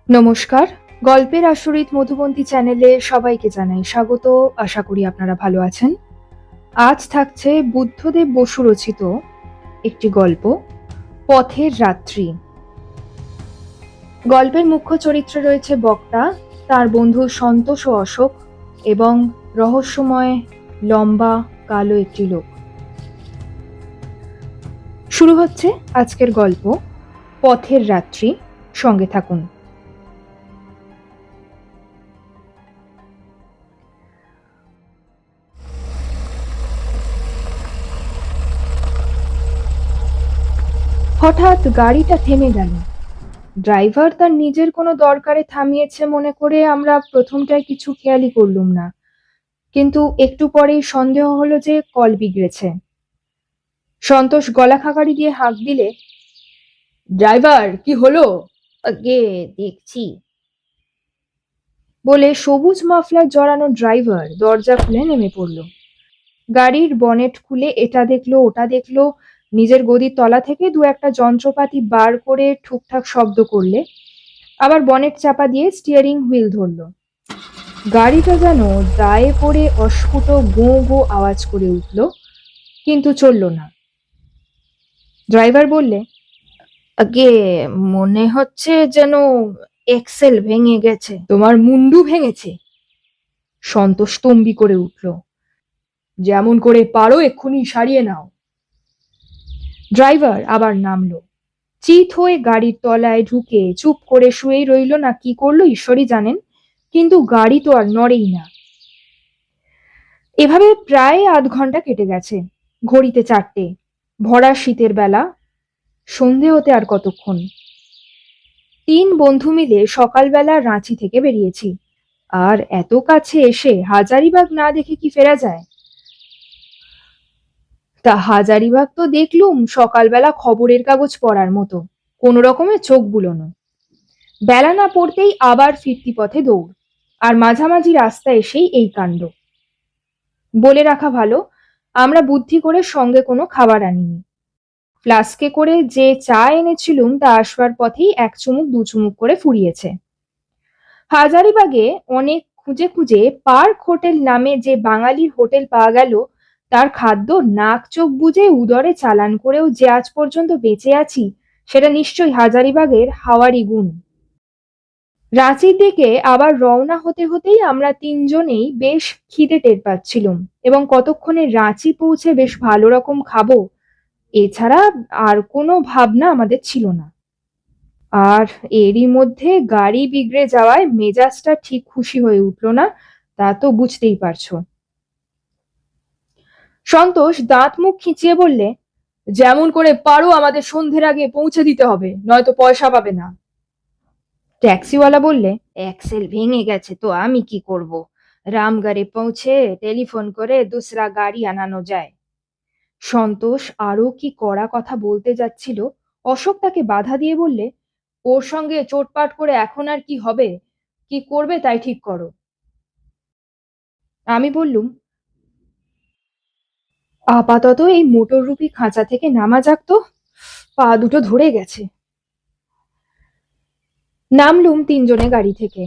নমস্কার। গল্পের আসরিত মধুবন্তী চ্যানেলে সবাইকে জানাই স্বাগত। আশা করি আপনারা ভালো আছেন। আজ থাকছে বুদ্ধদেব বসু রচিত একটি গল্প, পথের রাত্রি। গল্পের মুখ্য চরিত্রে রয়েছে বক্তা, তার বন্ধু সন্তোষ ও অশোক এবং রহস্যময় লম্বা কালো একটি লোক। শুরু হচ্ছে আজকের গল্প, পথের রাত্রি। সঙ্গে থাকুন। হঠাৎ গাড়িটা থেমে গেল। ড্রাইভার তার নিজের কোনো দরকারে থামিয়েছে মনে করে আমরা প্রথমটায় কিছু খেয়ালই করলুম না, কিন্তু একটু পরেই সন্দেহ হলো যে কল বিগড়েছে। সন্তোষ গলা খাকারি দিয়ে হাঁক দিলে, ড্রাইভার কি হলো? আগে দেখছি, বলে সবুজ মাফলার জড়ানো ড্রাইভার দরজা খুলে নেমে পড়ল। গাড়ির বনেট খুলে এটা দেখলো ওটা দেখলো, নিজের গদির তলা থেকে দু একটা যন্ত্রপাতি বার করে ঠুকঠাক শব্দ করলে আবার বনেট চাপা দিয়ে স্টিয়ারিং হুইল ধরলো। গাড়িটা যেন দায়ে পড়ে অস্ফুট গোঁ গোঁ আওয়াজ করে উঠল, কিন্তু চলল না। ড্রাইভার বললে, আগে মনে হচ্ছে যেন এক্সেল ভেঙে গেছে। তোমার মুন্ডু ভেঙেছে? সন্তোষ তম্বি করে উঠল। যেমন করে পারো এক্ষুনি সারিয়ে নাও। ড্রাইভার আবার নামলো। চিত হয়ে গাড়ির তলায় ঢুকে চুপ করে শুয়েই রইল না কি করলো ঈশ্বরই জানেন, কিন্তু গাড়ি তো আর নড়েই না। এভাবে প্রায় আধ ঘন্টা কেটে গেছে। ঘড়িতে 4টে, ভরা শীতের বেলা। সন্ধে হতে আর কতক্ষণ। 3 বন্ধু মিলে সকালবেলা রাঁচি থেকে বেরিয়েছি, আর এত কাছে এসে হাজারিবাগ না দেখে কি ফেরা যায়? তা হাজারিবাগ তো দেখলুম সকালবেলা খবরের কাগজ পড়ার মতো, কোনো রকমে চোখ বুলোনো। বেলা না পড়তেই আবার ফিরতি পথে দৌড়, আর মাঝামাঝি রাস্তা এসেই এই কাণ্ড। বলে রাখা ভালো, আমরা বুদ্ধি করে সঙ্গে কোনো খাবার আনিনি। ফ্লাস্কে করে যে চা এনেছিলুম তা আসবার পথেই 1 চুমুক 2 চুমুক করে ফুরিয়েছে। হাজারিবাগে অনেক খুঁজে খুঁজে পার্ক হোটেল নামে যে বাঙালির হোটেল পাওয়া গেল, তার খাদ্য নাক চোখ বুজে উদরে চালান করেও যে আজ পর্যন্ত বেঁচে আছি, সেটা নিশ্চয়ই হাজারিবাগের হাওয়ারি গুণ। রাঁচির দিকে আবার রওনা হতে হতেই আমরা 3 জনেই বেশ খিদে টের পাচ্ছিলুম, এবং কতক্ষণে রাঁচি পৌঁছে বেশ ভালো রকম খাবো এছাড়া আর কোনো ভাবনা আমাদের ছিল না। আর এরই মধ্যে গাড়ি বিগড়ে যাওয়ায় মেজাজটা ঠিক খুশি হয়ে উঠল না, তা তো বুঝতেই পারছো। সন্তোষ দাঁত মুখ খিঁচিয়ে বললে, যেমন করে পারো আমাদের সন্ধ্যের আগে পৌঁছে দিতে হবে, নয়তো পয়সা পাবে না। ট্যাক্সিওয়ালা বললে, এক্সেল ভেঙে গেছে তো আমি কি করব, রামগড়ে পৌঁছে টেলিফোন করে দুসরা গাড়ি আনানো যায়। সন্তোষ আরো কি কড়া কথা বলতে যাচ্ছিল, অশোক তাকে বাধা দিয়ে বললে, ওর সঙ্গে চোটপাট করে এখন আর কি হবে, কি করবে তাই ঠিক করো। আমি বললুম, আপাতত এই মোটররূপী খাঁচা থেকে নামা যাক তো, পা দুটো ধরে গেছে। নামলুম 3 জনে গাড়ি থেকে।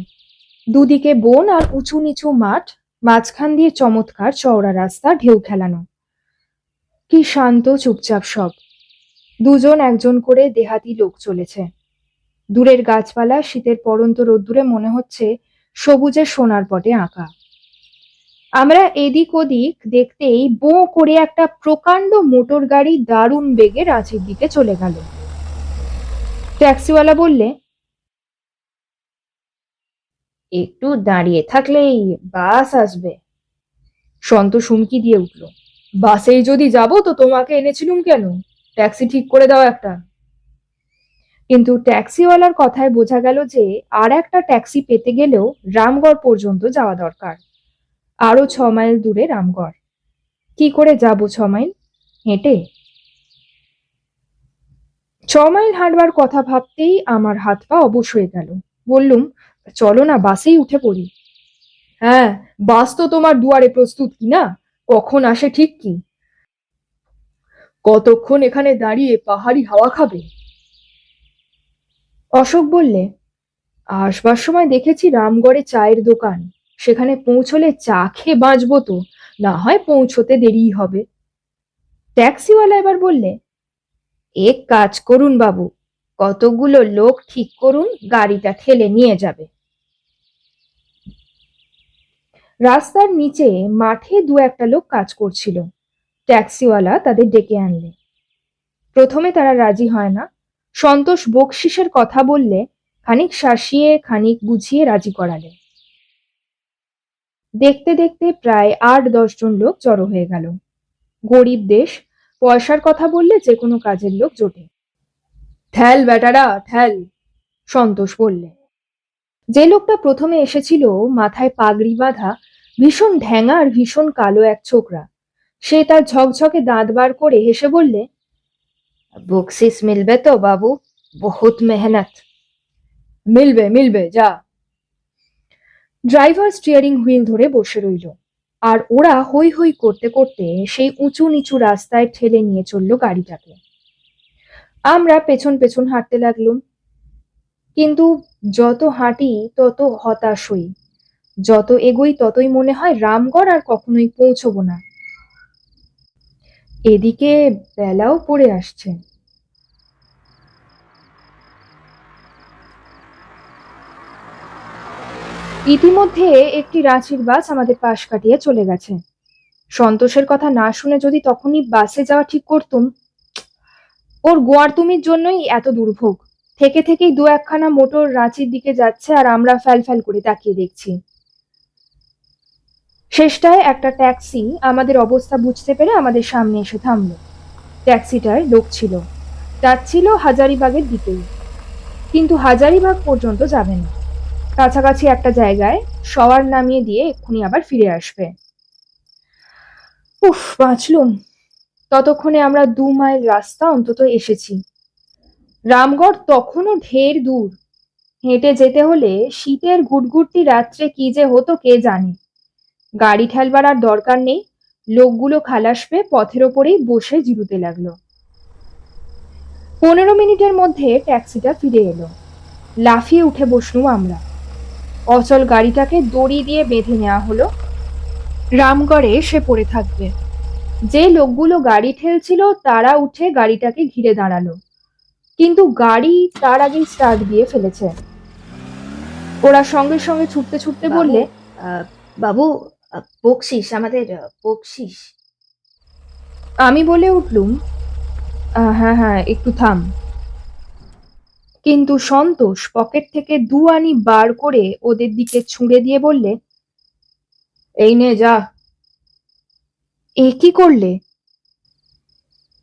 দুদিকে বন আর উঁচু নিচু মাঠ, মাঝখান দিয়ে চমৎকার চওড়া রাস্তা, ঢেউ খেলানো। কি শান্ত চুপচাপ সব। 2 জন 1 জন করে দেহাতি লোক চলেছে। দূরের গাছপালা শীতের পড়ন্ত রোদ্দুরে মনে হচ্ছে সবুজের সোনার পটে আঁকা। আমরা এদিক ওদিক দেখতেই বোঁ করে একটা প্রকাণ্ড মোটর গাড়ি দারুণ বেগে রাঁচির দিকে চলে গেল। ট্যাক্সিওয়ালা বললে, একটু দাঁড়িয়ে থাকলেই বাস আসবে। সন্তোষ হুমকি দিয়ে উঠল, বাসেই যদি যাব তো তোমাকে এনেছিলুম কেন, ট্যাক্সি ঠিক করে দাও একটা। কিন্তু ট্যাক্সিওয়ালার কথায় বোঝা গেল যে আর একটা ট্যাক্সি পেতে গেলেও রামগড় পর্যন্ত যাওয়া দরকার। আরো 6 মাইল দূরে রামগড়। কি করে যাব 6 মাইল? হেঁটে? 6 মাইল হাঁটবার কথা ভাবতেই আমার হাত পা অবশ হয়ে গেল। বললুম, চলো না বাসেই উঠে পড়ি। হ্যাঁ, বাস তো তোমার দুয়ারে প্রস্তুত কিনা, কখন আসে ঠিক কি? কতক্ষণ এখানে দাঁড়িয়ে পাহাড়ি হাওয়া খাবে? অশোক বললে, আসবার সময় দেখেছি রামগড়ে চায়ের দোকান, সেখানে পৌঁছলে চা খেয়ে বাঁচবো তো, না হয় পৌঁছতে দেরি হবে। ট্যাক্সিওয়ালা এবার বললে, এক কাজ করুন বাবু, কতগুলো লোক ঠিক করুন, গাড়িটা ঠেলে নিয়ে যাবে। রাস্তার নিচে মাঠে দু একটা লোক কাজ করছিল। ট্যাক্সিওয়ালা তাদের ডেকে আনলে। প্রথমে তারা রাজি হয় না। সন্তোষ বকশিসের কথা বললে খানিক শাসিয়ে খানিক বুঝিয়ে রাজি করালে। দেখতে দেখতে প্রায় ৮-১০ জন লোক জড়ো হয়ে গেল। গরিব দেশ, পয়সার কথা বললে যে কোনো কাজের লোক জোটে। ঠেল বেটারা ঠেল, সন্তোষ বললে। যে লোকটা প্রথমে এসেছিল, মাথায় পাগড়ি বাঁধা, ভীষণ ঢ্যাঙা আর ভীষণ কালো এক ছোকরা, সে তার ঝকঝকে দাঁত বার করে হেসে বললে, বকশিস মিলবে তো বাবু, বহুত মেহনত। মিলবে মিলবে, যা। ড্রাইভার স্টিয়ারিং হুইল ধরে বসে রইল, আর ওরা হই হই করতে করতে সেই উঁচু নিচু রাস্তায় ঠেলে নিয়ে চলল গাড়িটাকে। আমরা পেছন পেছন হাঁটতে লাগলুম, কিন্তু যত হাঁটি তত হতাশ হই। যত এগোই ততই মনে হয় রামগড় আর কখনোই পৌঁছবো না। এদিকে বেলাও পড়ে আসছে। ইতিমধ্যে একটি রাঁচির বাস আমাদের পাশ কাটিয়ে চলে গেছে। সন্তোষের কথা না শুনে যদি তখনই বাসে যাওয়া ঠিক করতুম। ওর গোয়ার্তুমির জন্যই এত দুর্ভোগ। থেকে থেকেই দু একখানা মোটর রাঁচির দিকে যাচ্ছে, আর আমরা ফ্যাল ফ্যাল করে তাকিয়ে দেখছি। শেষটায় একটা ট্যাক্সি আমাদের অবস্থা বুঝতে পেরে আমাদের সামনে এসে থামলো। ট্যাক্সিটায় লোক ছিল, যাচ্ছিল হাজারিবাগের দিকেই, কিন্তু হাজারিবাগ পর্যন্ত যাবে না। কাছাকাছি একটা জায়গায় সওয়ার নামিয়ে দিয়ে এক্ষুনি আবার ফিরে আসবে। উফ, বাঁচলুম। ততক্ষণে আমরা ২ মাইল রাস্তা অন্তত এসেছি। রামগড় তখনও ঢের দূর। হেঁটে যেতে হলে শীতের গুটগুটি রাত্রে কি যে হতো কে জানে। গাড়ি ঠেলবার আর দরকার নেই, লোকগুলো খালাস পেয়ে পথের ওপরেই বসে জিরুতে লাগলো। ১৫ মিনিটের মধ্যে ট্যাক্সিটা ফিরে এলো। লাফিয়ে উঠে বসলুম আমরা। অচল গাড়িটাকে দড়ি দিয়ে বেঁধে নেওয়া হলো। রামগড়ে সে পড়ে থাকবে। যে লোকগুলো গাড়ি ঠেলছিল তারা উঠে গাড়িটাকে ঘিরে দাঁড়ালো, কিন্তু গাড়ি তার আগেই স্টার্ট দিয়ে ফেলেছে। ওরা সঙ্গে সঙ্গে ছুটতে ছুটতে বললে, বাবু, বকশিস, আমাদের বকশিস। আমি বলে উঠলুম, হ্যাঁ হ্যাঁ, একটু থাম। কিন্তু সন্তোষ পকেট থেকে ২ আনি বার করে ওদের দিকে ছুঁড়ে দিয়ে বললে, এই নে যা। এ কি করলে?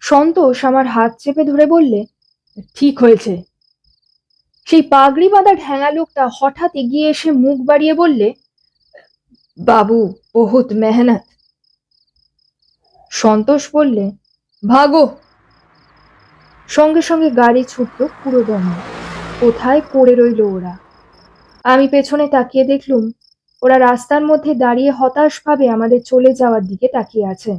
সন্তোষ আমার হাত চেপে ধরে বললে, ঠিক হয়েছে। সেই পাগড়ি বাঁধা ঢ্যাঙা লোকটা হঠাৎ এগিয়ে এসে মুখ বাড়িয়ে বললে, বাবু, বহুত মেহনত। সন্তোষ বললে, ভাগো। সঙ্গে সঙ্গে গাড়ি ছুটল পুরো দমে। কোথায় পড়ে রইল ওরা। আমি পেছনে তাকিয়ে দেখলুম ওরা রাস্তার মধ্যে দাঁড়িয়ে হতাশ ভাবে আমাদের চলে যাওয়ার দিকে তাকিয়ে আছে।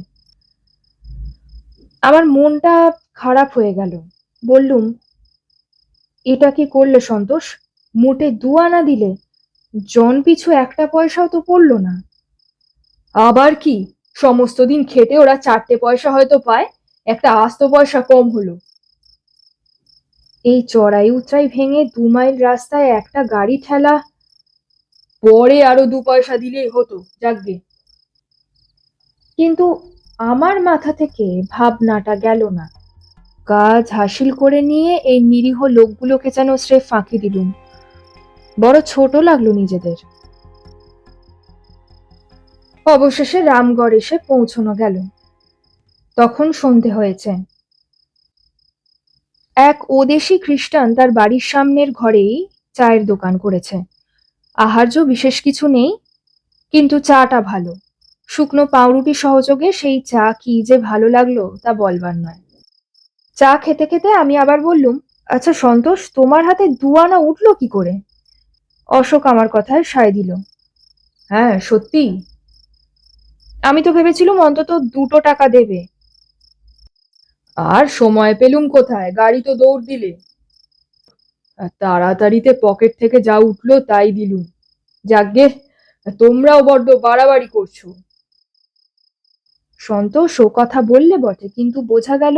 আমার মনটা খারাপ হয়ে গেল। বললুম, এটা কি করলে সন্তোষ? মোটে ২ আনা দিলে, জন পিছু একটা পয়সাও তো পড়লো না। আবার কি, সমস্ত দিন খেটে ওরা ৪টে পয়সা হয়তো পায়, একটা আস্ত পয়সা কম হলো। এই চড়াই উতরাই ভেঙে ২ মাইল রাস্তায় একটা গাড়ি ঠেলা, পরে আরো ২ পয়সা দিলেই হতো, যাকগে। কিন্তু আমার মাথা থেকে ভাবনাটা গেল না। কাজ হাসিল করে নিয়ে এই নিরীহ লোকগুলোকে যেন স্রেফ ফাঁকি দিলুম। বড় ছোট লাগলো নিজেদের। অবশেষে রামগড় এসে পৌঁছানো গেল। তখন সন্ধে হয়েছে। এক ওদেশী খ্রিস্টান তার বাড়ির সামনের ঘরেই চায়ের দোকান করেছে। আহার্য বিশেষ কিছু নেই, কিন্তু চাটা ভালো। শুকনো পাউরুটি সহযোগে সেই চা কি যে ভালো লাগলো তা বলবার নয়। চা খেতে খেতে আমি আবার বললুম, আচ্ছা সন্তোষ, তোমার হাতে ২ আনা উঠলো কি করে? অশোক আমার কথায় সায় দিল, হ্যাঁ সত্যি। আমি তো ভেবেছিলুম অন্তত ২টো টাকা দেবে। আর সময় পেলুম কোথায়, গাড়ি তো দৌড় দিলে। আর তাড়াতাড়িতে পকেট থেকে যা উঠলো তাই দিলুম। যাকগে, তোমরাও বড্ড বাড়াবাড়ি করছো। সন্তোষ ও কথা বললে বটে, কিন্তু বোঝা গেল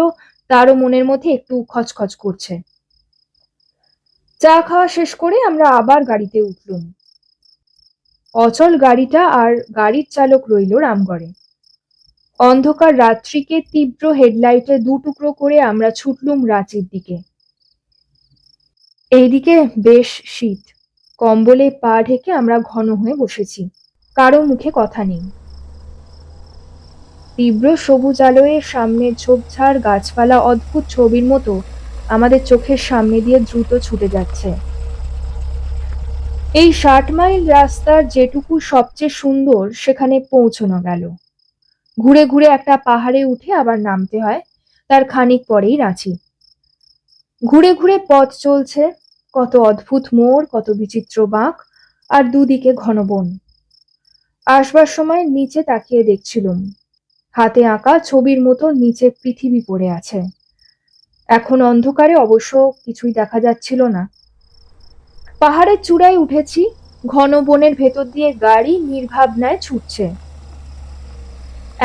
তারও মনের মধ্যে একটু খচখচ করছে। চা খাওয়া শেষ করে আমরা আবার গাড়িতে উঠলুম। অচল গাড়িটা আর গাড়ির চালক রইল রামগড়ে। অন্ধকার রাত্রিকে তীব্র হেডলাইটে দু টুকরো করে আমরা ছুটলুম রাঁচির দিকে। এইদিকে বেশ শীত, কম্বলে পা ঢেকে আমরা ঘন হয়ে বসেছি, কারো মুখে কথা নেই। তীব্র সবুজ আলোয় সামনের ঝোপঝাড় গাছপালা অদ্ভুত ছবির মতো আমাদের চোখের সামনে দিয়ে দ্রুত ছুটে যাচ্ছে। এই 60 মাইল রাস্তার যেটুকু সবচেয়ে সুন্দর সেখানে পৌঁছানো গেল। ঘুরে ঘুরে একটা পাহাড়ে উঠে আবার নামতে হয়, তার খানিক পরেই রাঁচি। ঘুরে ঘুরে পথ চলছে, কত অদ্ভুত মোড়, কত বিচিত্র বাঁক, আর দুদিকে ঘন বন। আসবার সময় নিচে তাকিয়ে দেখছিলুম, হাতে আঁকা ছবির মতো নিচে পৃথিবী পড়ে আছে। এখন অন্ধকারে অবশ্য কিছুই দেখা যাচ্ছিল না। পাহাড়ের চূড়ায় উঠেছি, ঘন বনের ভেতর দিয়ে গাড়ি নির্ভাবনায় ছুটছে।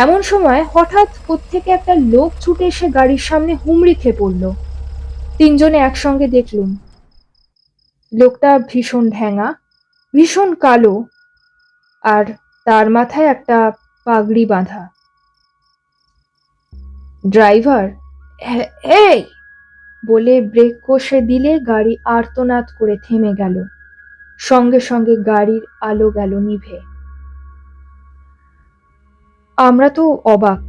এমন সময় হঠাৎ কোত্থেকে একটা লোক ছুটে এসে গাড়ির সামনে হুমড়ি খেয়ে পড়ল। তিনজনে একসঙ্গে দেখলুম। লোকটা ভীষণ ঢ্যাঙা, ভীষণ কালো, আর তার মাথায় একটা পাগড়ি বাঁধা। ড্রাইভার এই বলে ব্রেক কষে দিলে গাড়ি আর্তনাদ করে থেমে গেল। সঙ্গে সঙ্গে গাড়ির আলো গেল নিভে। আমরা তো অবাক,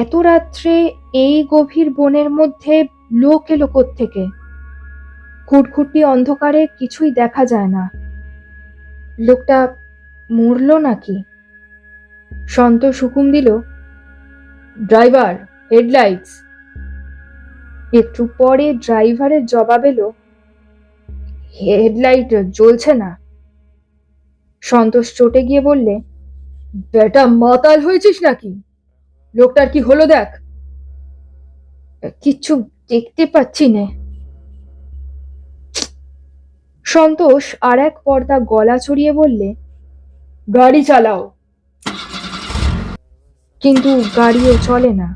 এত রাত্রে এই গভীর বনের মধ্যে লোক এলো কোত্থেকে? খুটখুটি অন্ধকারে কিছুই দেখা যায় না। লোকটা মরল নাকি? সন্তোষ হুকুম দিল, ড্রাইভার, হেডলাইটস। একটু পরে ড্রাইভারের জবাব এলো, হেডলাইট জ্বলছে না। সন্তোষ চটে গিয়ে বললে, বেটা মাতাল হয়েছিস নাকি? লোকটার কি হলো দেখ। কিচ্ছু দেখতে পাচ্ছি নে। সন্তোষ আর এক পর্দা গলা চড়িয়ে বললে, গাড়ি চালাও। কিন্তু গাড়িও চলে না।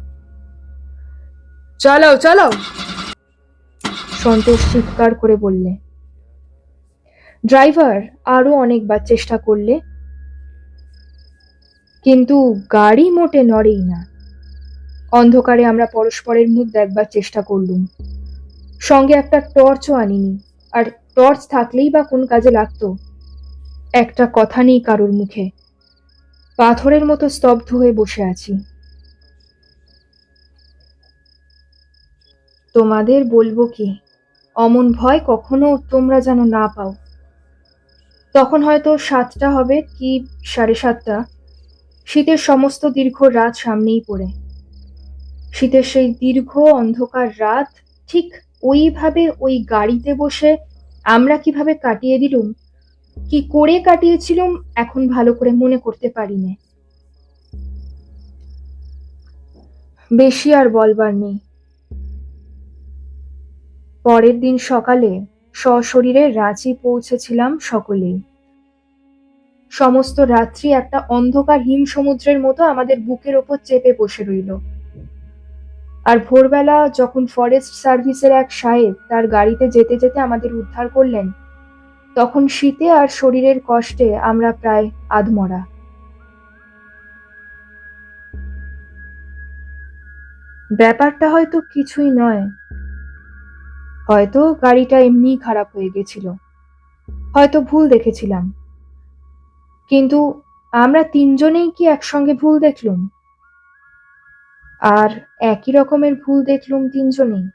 চালাও চালাও, সন্তোষ চিৎকার করে বললে। ড্রাইভার আরো অনেকবার চেষ্টা করলে, কিন্তু গাড়ি মোটে নড়েই না। অন্ধকারে আমরা পরস্পরের মুখ দেখবার চেষ্টা করলুম। সঙ্গে একটা টর্চও আনিনি, আর টর্চ থাকলেই বা কোন কাজে লাগতো? একটা কথা নেই কারোর মুখে। পাথরের মতো স্তব্ধ হয়ে বসে আছি। তোমাদের বলবো কি, অমন ভয় কখনো তোমরা যেন না পাও। তখন হয়তো 7টা হবে কি 7:30। শীতের সমস্ত দীর্ঘ রাত সামনেই পড়ে। শীতের সেই দীর্ঘ অন্ধকার রাত ঠিক ওইভাবে ওই গাড়িতে বসে আমরা কিভাবে কাটিয়ে দিলুম, কি করে কাটিয়েছিলুম এখন ভালো করে মনে করতে পারি নে। বেশি আর বলবার নেই। পরের দিন সকালে সশরীরে রাঁচি পৌঁছেছিলাম সকলেই। সমস্ত রাত্রি একটা অন্ধকার হিম সমুদ্রের মতো আমাদের বুকের ওপর চেপে বসে রইল। আর ভোরবেলা যখন ফরেস্ট সার্ভিসের এক সাহেব তার গাড়িতে যেতে যেতে আমাদের উদ্ধার করলেন, তখন শীতে আর শরীরের কষ্টে আমরা প্রায় আধমরা। ব্যাপারটা হয়তো কিছুই নয়। হয়তো গাড়িটা এমনিই খারাপ হয়ে গেছিল, হয়তো ভুল দেখেছিলাম। কিন্তু আমরা তিনজনেই কি একসঙ্গে ভুল দেখলুম? আর একই রকমের ভুল দেখলুম তিনজনেই।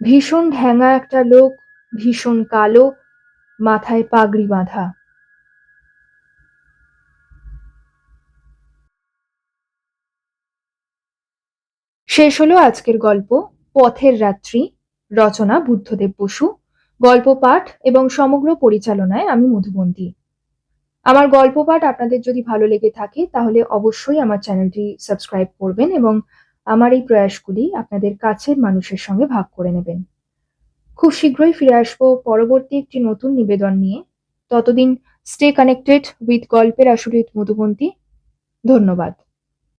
ভীষণ ঢ্যাঙা একটা লোক, ভীষণ কালো, মাথায় পাগড়ি বাঁধা। শেষ হলো আজকের গল্প পথের রাত্রি। রচনা বুদ্ধদেব বসু, গল্প পাঠ এবং সমগ্র পরিচালনায় আমি মধুবন্তী। আমার গল্প পাঠ আপনাদের যদি ভালো লেগে থাকে তাহলে অবশ্যই আমার চ্যানেলটি সাবস্ক্রাইব করবেন এবং আমার এই প্রয়াসগুলি আপনাদের কাছের মানুষের সঙ্গে ভাগ করে নেবেন। খুব শীঘ্রই ফিরে আসবো পরবর্তী একটি নতুন নিবেদন নিয়ে। ততদিন স্টে কানেক্টেড উইথ গল্পের আসরিত মধুবন্তী। ধন্যবাদ।